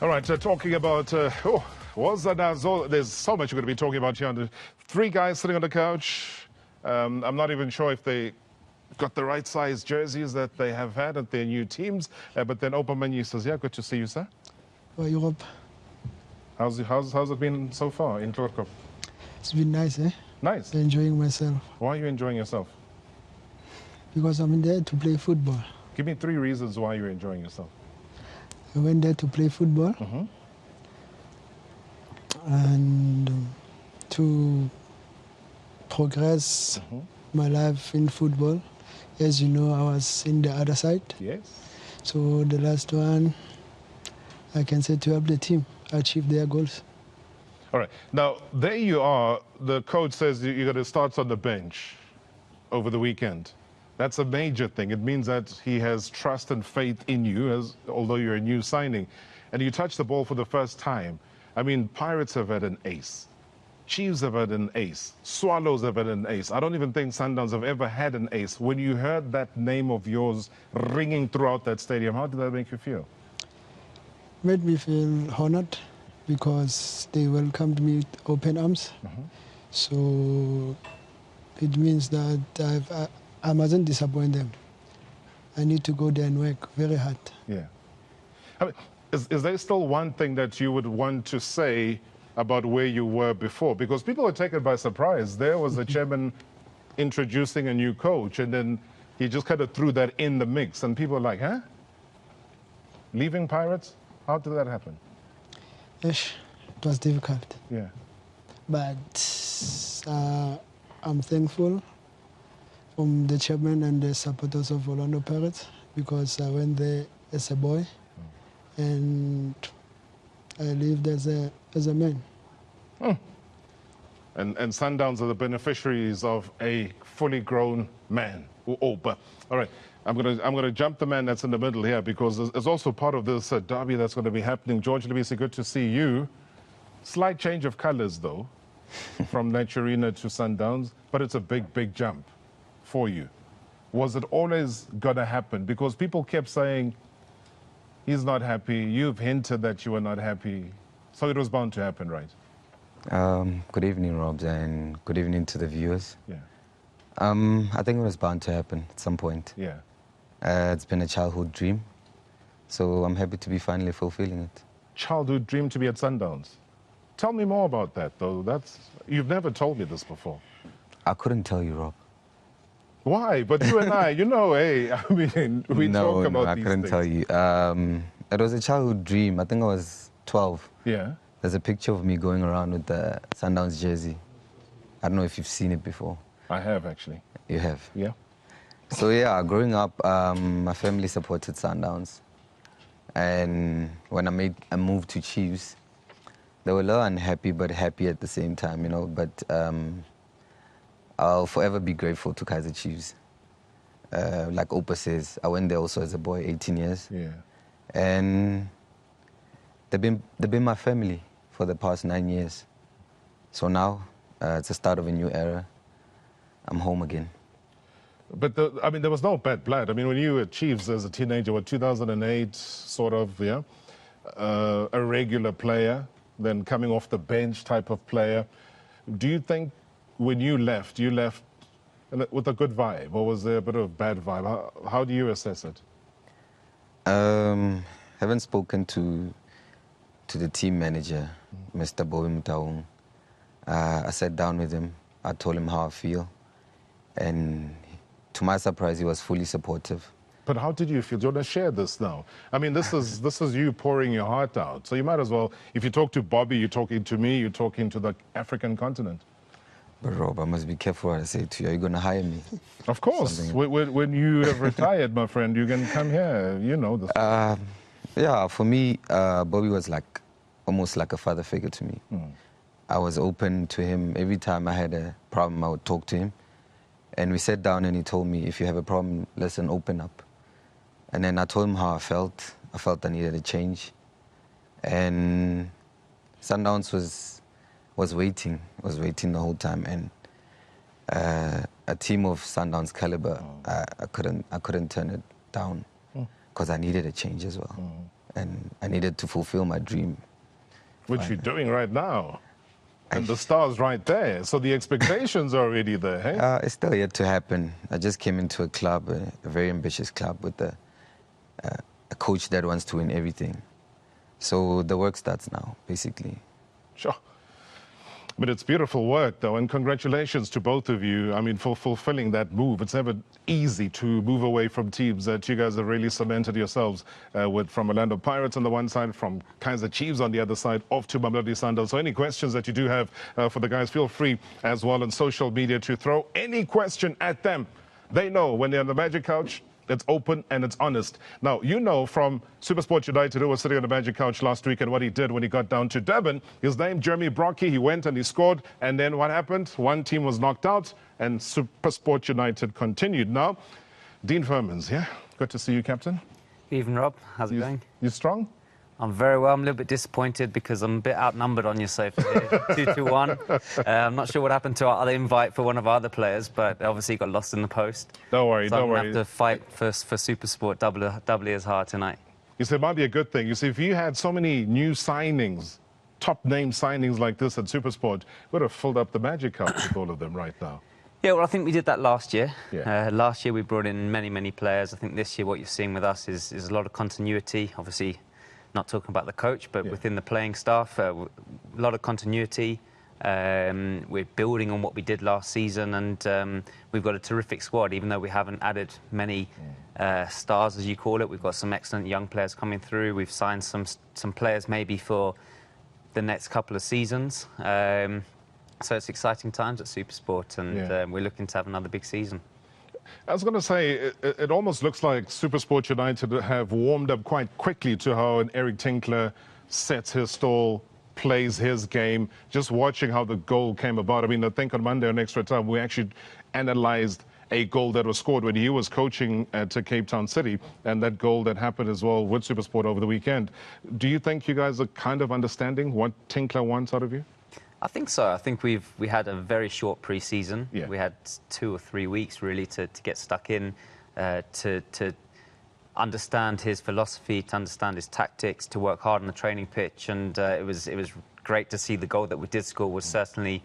All right, talking about, what's that now? There's so much we're going to be talking about here. The three guys sitting on the couch. I'm not even sure if they got the right size jerseys that they have had at their new teams. But then Oupa Manyisa, yeah, good to see you, sir. Well, Europe. How's it been so far in Turkey? It's been nice, eh? Nice. Enjoying myself. Why are you enjoying yourself? Because I'm in there to play football. Give me 3 reasons why you're enjoying yourself. I went there to play football and to progress my life in football. As you know, I was in the other side. Yes. So the last one, I can say to help the team achieve their goals. All right. Now, there you are. The coach says you're going to start on the bench over the weekend. That's a major thing. It means that he has trust and faith in you, although you're a new signing. And you touch the ball for the first time. I mean, Pirates have had an ace. Chiefs have had an ace. Swallows have had an ace. I don't even think Sundowns have ever had an ace. When you heard that name of yours ringing throughout that stadium, how did that make you feel? Made me feel honored because they welcomed me with open arms. So it means that I mustn't disappoint them. I need to go there and work very hard. Yeah. I mean, is there still one thing that you would want to say about where you were before? Because people are taken by surprise. There was the chairman introducing a new coach, and then he just kind of threw that in the mix, and people are like, huh? Leaving Pirates? How did that happen? Yes, it was difficult. Yeah. But I'm thankful from the chairman and the supporters of Orlando Pirates because I went there as a boy and I lived as a man. And Sundowns are the beneficiaries of a fully grown man, Oupa. All right, I'm gonna jump the man that's in the middle here because there's also part of this derby that's going to be happening. George Lebese, good to see you. Slight change of colors though, from Naturina to Sundowns, but it's a big jump for you. Was it always going to happen? Because people kept saying, he's not happy. You've hinted that you were not happy. So it was bound to happen, right? Good evening, Robs, and good evening to the viewers. Yeah. I think it was bound to happen at some point. Yeah. It's been a childhood dream, so I'm happy to be finally fulfilling it. Childhood dream to be at Sundowns. Tell me more about that, though. You've never told me this before. I couldn't tell you, Rob. Why? But you and I, you know, hey, I mean, we talk about these things. I couldn't tell you. It was a childhood dream. I think I was 12. Yeah. There's a picture of me going around with the Sundowns jersey. I don't know if you've seen it before. I have, actually. You have? Yeah. So, yeah, growing up, my family supported Sundowns. And when I made a move to Chiefs, they were a little unhappy, but happy at the same time, you know. But I'll forever be grateful to Kaizer Chiefs. Like Oupa says, I went there also as a boy, 18 years. Yeah. And they've been my family for the past 9 years. So now, it's the start of a new era. I'm home again. But, I mean, there was no bad blood. I mean, when you were Chiefs as a teenager, what, 2008, sort of, yeah? A regular player, then coming off the bench type of player. Do you think when you left with a good vibe, or was there a bit of a bad vibe? How do you assess it? Haven't spoken to the team manager, Mr. Bowie Mutaung. I sat down with him. I told him how I feel. And to my surprise, he was fully supportive. But how did you feel? Do you want to share this now? I mean, this is you pouring your heart out. So you might as well, if you talk to Bobby, you're talking to me, you're talking to the African continent. But Rob, I must be careful what I say to you. Are you going to hire me? Of course. When you have retired, my friend, you can come here. You know this. Yeah, for me, Bobby was almost like a father figure to me. I was open to him. Every time I had a problem, I would talk to him. And we sat down and he told me, if you have a problem, listen, open up. And then I told him how I felt. I felt I needed a change. And Sundowns was waiting the whole time. And a team of Sundowns caliber, I couldn't turn it down because I needed a change as well. and I needed to fulfill my dream. Which you're doing right now. And the star's right there. So the expectations are already there, hey? It's still yet to happen. I just came into a club, a very ambitious club with a coach that wants to win everything. So the work starts now, basically. Sure. But it's beautiful work, though, and congratulations to both of you, I mean, for fulfilling that move. It's never easy to move away from teams that you guys have really cemented yourselves with, from Orlando Pirates on the one side, from Kaizer Chiefs on the other side, off to Mamelodi Sundowns. So any questions that you do have for the guys, feel free as well on social media to throw any question at them. They know when they're on the Magic Couch, it's open and it's honest. Now, you know from SuperSport United, who was sitting on the Magic Couch last week, and what he did when he got down to Durban. His name, Jeremy Brocky. He went and he scored. And then what happened? One team was knocked out, and SuperSport United continued. Now, Dean Furman's here. Good to see you, Captain. Evening, Rob. How's it going? You strong? I'm very well. I'm a little bit disappointed because I'm a bit outnumbered on your sofa here. 2-1. I'm not sure what happened to our other invite for one of our other players, but obviously he got lost in the post. Don't worry, so don't I'm worry. going to have to fight for SuperSport doubly as hard tonight. You see, it might be a good thing. You see, if you had so many new signings, top-name signings like this at SuperSport, would have filled up the Magic Cup with all of them right now. Yeah, well, I think we did that last year. Yeah. Last year we brought in many players. I think this year what you're seeing with us is a lot of continuity. Obviously, not talking about the coach, but within the playing staff, a lot of continuity. We're building on what we did last season, and we've got a terrific squad, even though we haven't added many stars, as you call it. We've got some excellent young players coming through. We've signed some players maybe for the next couple of seasons. So it's exciting times at SuperSport, and we're looking to have another big season. I was going to say, it almost looks like SuperSport United have warmed up quite quickly to how an Eric Tinkler sets his stall, plays his game. Just watching how the goal came about. I mean, I think on Monday on Extra Time, we actually analyzed a goal that was scored when he was coaching at Cape Town City, and that goal that happened as well with SuperSport over the weekend. Do you think you guys are kind of understanding what Tinkler wants out of you? I think so. I think we had a very short pre-season. Yeah. We had 2 or 3 weeks really to get stuck in, to understand his philosophy, to understand his tactics, to work hard on the training pitch, and it was great to see the goal that we did score was certainly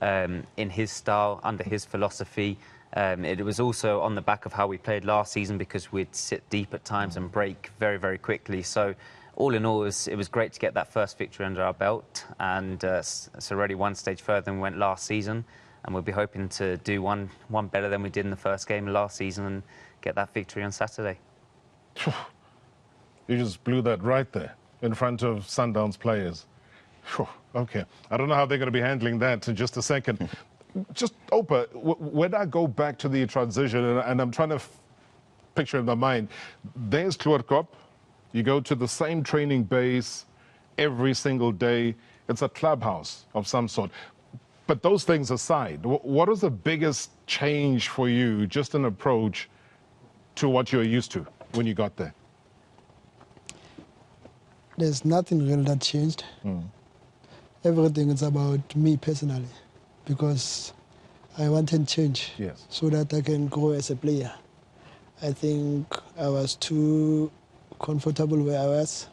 in his style, under his philosophy. It was also on the back of how we played last season, because we'd sit deep at times and break very quickly. So all in all, it was great to get that first victory under our belt, and it's already one stage further than we went last season, and we'll be hoping to do one better than we did in the first game of last season and get that victory on Saturday. You just blew that right there in front of Sundowns players. Okay, I don't know how they're going to be handling that in just a second. Just, Oupa, when I go back to the transition, and I'm trying to picture in my mind, there's Kloorkop. You go to the same training base every single day. It's a clubhouse of some sort. But those things aside, what is the biggest change for you, just an approach to what you're used to when you got there? There's nothing real that changed. Everything is about me personally, because I wanted change so that I can grow as a player. I think I was too comfortable where I was.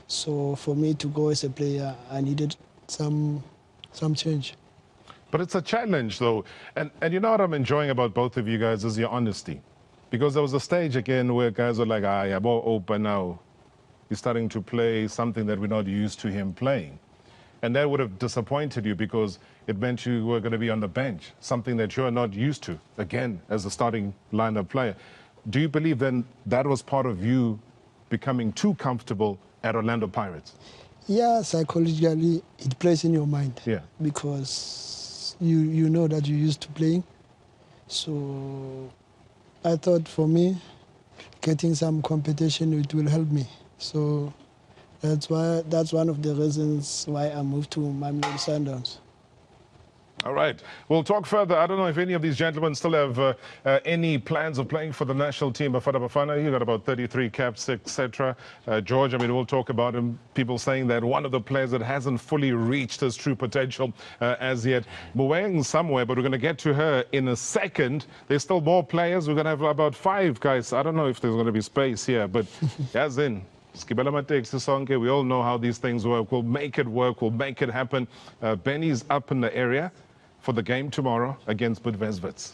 So for me to go as a player, I needed some change. But it's a challenge, though. And you know what I'm enjoying about both of you guys is your honesty. Because there was a stage, again, where guys were like, I'm all open now. He's starting to play something that we're not used to him playing. And that would have disappointed you, because it meant you were going to be on the bench, something that you're not used to, again, as a starting lineup player. Do you believe then that was part of you becoming too comfortable at Orlando Pirates? Yeah, psychologically, it plays in your mind. Yeah. Because you know that you're used to playing. So I thought for me, getting some competition, it will help me. So that's one of the reasons why I moved to Mamelodi Sundowns. All right. We'll talk further. I don't know if any of these gentlemen still have any plans of playing for the national team. Bafana, you got about 33 caps, etc. George, I mean, we'll talk about him. People saying that one of the players that hasn't fully reached his true potential as yet. Muweng somewhere, but we're going to get to her in a second. There's still more players. We're going to have about 5 guys. I don't know if there's going to be space here, but as in, Skibela mateksi sonke, we all know how these things work. We'll make it work. We'll make it happen. Benny's up in the area for the game tomorrow against Budvezvets.